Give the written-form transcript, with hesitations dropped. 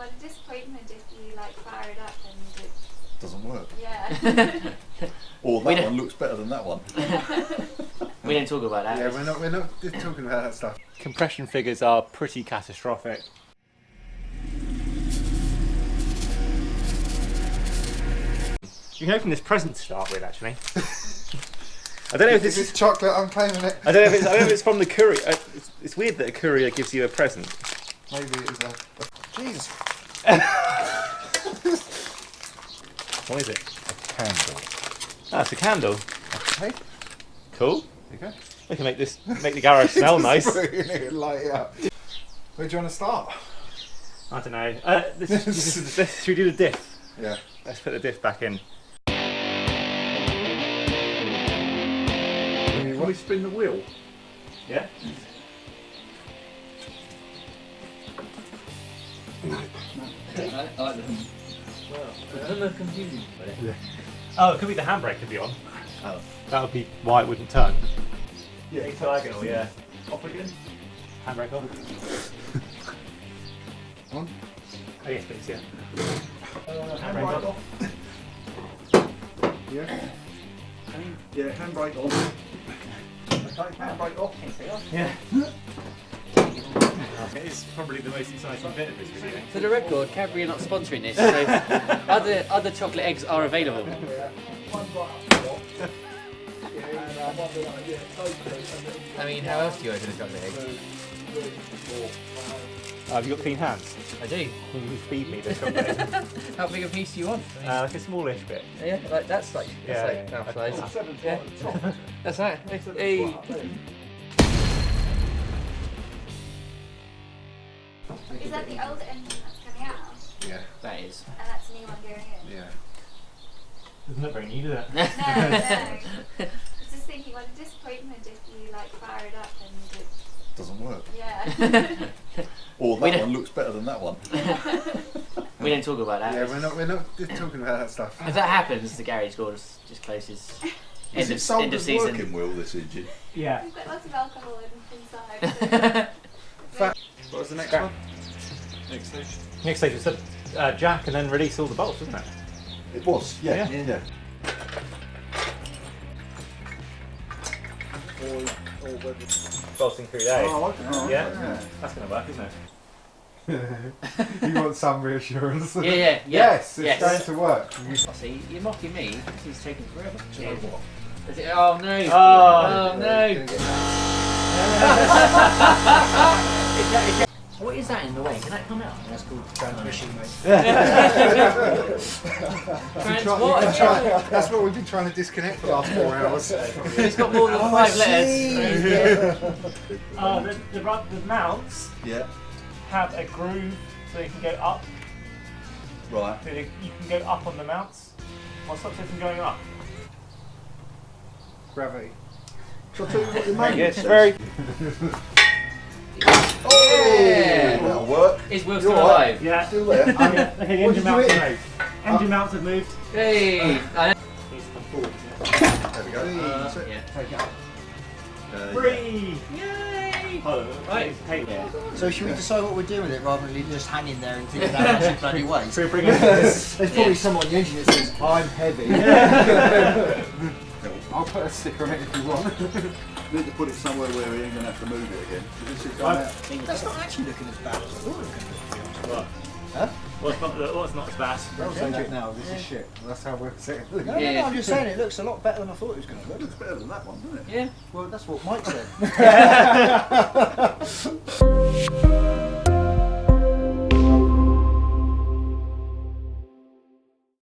what a disappointment if you like fire it up and it doesn't work. Yeah. Or that one looks better than that one. We don't talk about that. Yeah, we're not just talking about that stuff. Compression figures are pretty catastrophic. You can open this present to start with, actually. I don't know if this is chocolate. I'm claiming it. I don't know if it's from the courier. It's weird that a courier gives you a present. Maybe it is a Jesus. What is it? A candle. Ah, it's a candle. Okay. Cool. There you go. We can make the garage smell nice. Light it up. Where do you want to start? I don't know. Should we do the diff? Yeah. Let's put the diff back in. Can we spin the wheel? Yeah. I like them. Well, they're confusing. Oh, it could be the handbrake could be on. Oh. That would be why it wouldn't turn. Yeah. Diagonal, yeah. Off again. Handbrake on. On? Oh yes, please, yeah. Handbrake off. Yeah. Yeah, handbrake on. Okay, handbrake off. Yeah. It's probably the most exciting bit of this video. For the record, Cadbury are not sponsoring this, so other chocolate eggs are available. I mean, how else do you open a chocolate egg? Have you got clean hands? I do. Can you feed me the chocolate egg? How big a piece do you want? Like a smallish bit. Yeah, like that's like Yeah. size. Yeah. That's right. Hey. Is that the old engine that's coming out? Yeah. That is. And that's the new one going in? Yeah. Doesn't look very new, does it? No, no. I was just thinking, what a disappointment if you like fire it up and it Doesn't work. Yeah. Or that one looks better than that one. We don't talk about that. Yeah, we're not just talking about that stuff. If that happens, the garage door just closes. Is it sold end of as season. working wheel, this engine? Yeah. We've got lots of alcohol inside. So What was the next one? Next stage. Next stage was jack and then release all the bolts, wasn't it? It was, yeah. Yeah. Bolting through there. Oh, okay. Oh, Yeah? okay. That's going to work, isn't it? You want some reassurance? Yeah. Yes, it's going to work. See, you're mocking me. This is taking forever. Do you know what? Is it, oh no! Oh. No! What is that in the way? Can that come out? That's called transmission, mate. That's what we've been trying to disconnect for the last 4 hours. It's got more than 5 letters. The mounts Yeah. have a groove so they can go up. Right. So you can go up on the mounts. What stops it from going up? Gravity. Shall I tell you what your mate Yes, says? very. Yeah. That'll work. Is Will You're still all alive? Yeah. Still there. Okay, the What engine did you mounts hit? have moved. Engine mounts have moved. Hey! I know. Needs to come forward. There we go. That's it. Yeah. Take it up. Yeah. Free! Yay! Right. Hey, yeah. So should we decide what we're doing with it rather than just hanging there and thinking how much it bloody weighs? So we bring it. There's probably someone on the engine that says, I'm heavy. I'll put a sticker on it if you want. Need to put it somewhere where we ain't going to have to move it again. This should come out. That's not actually looking as bad as I thought it was going to be. What? Huh? What's not as bad? Don't change it now, this is shit. That's how we're saying it. No, Yeah. I'm just saying it looks a lot better than I thought it was going to look. Looks better than that one, doesn't it? Yeah. Well, that's what Mike said.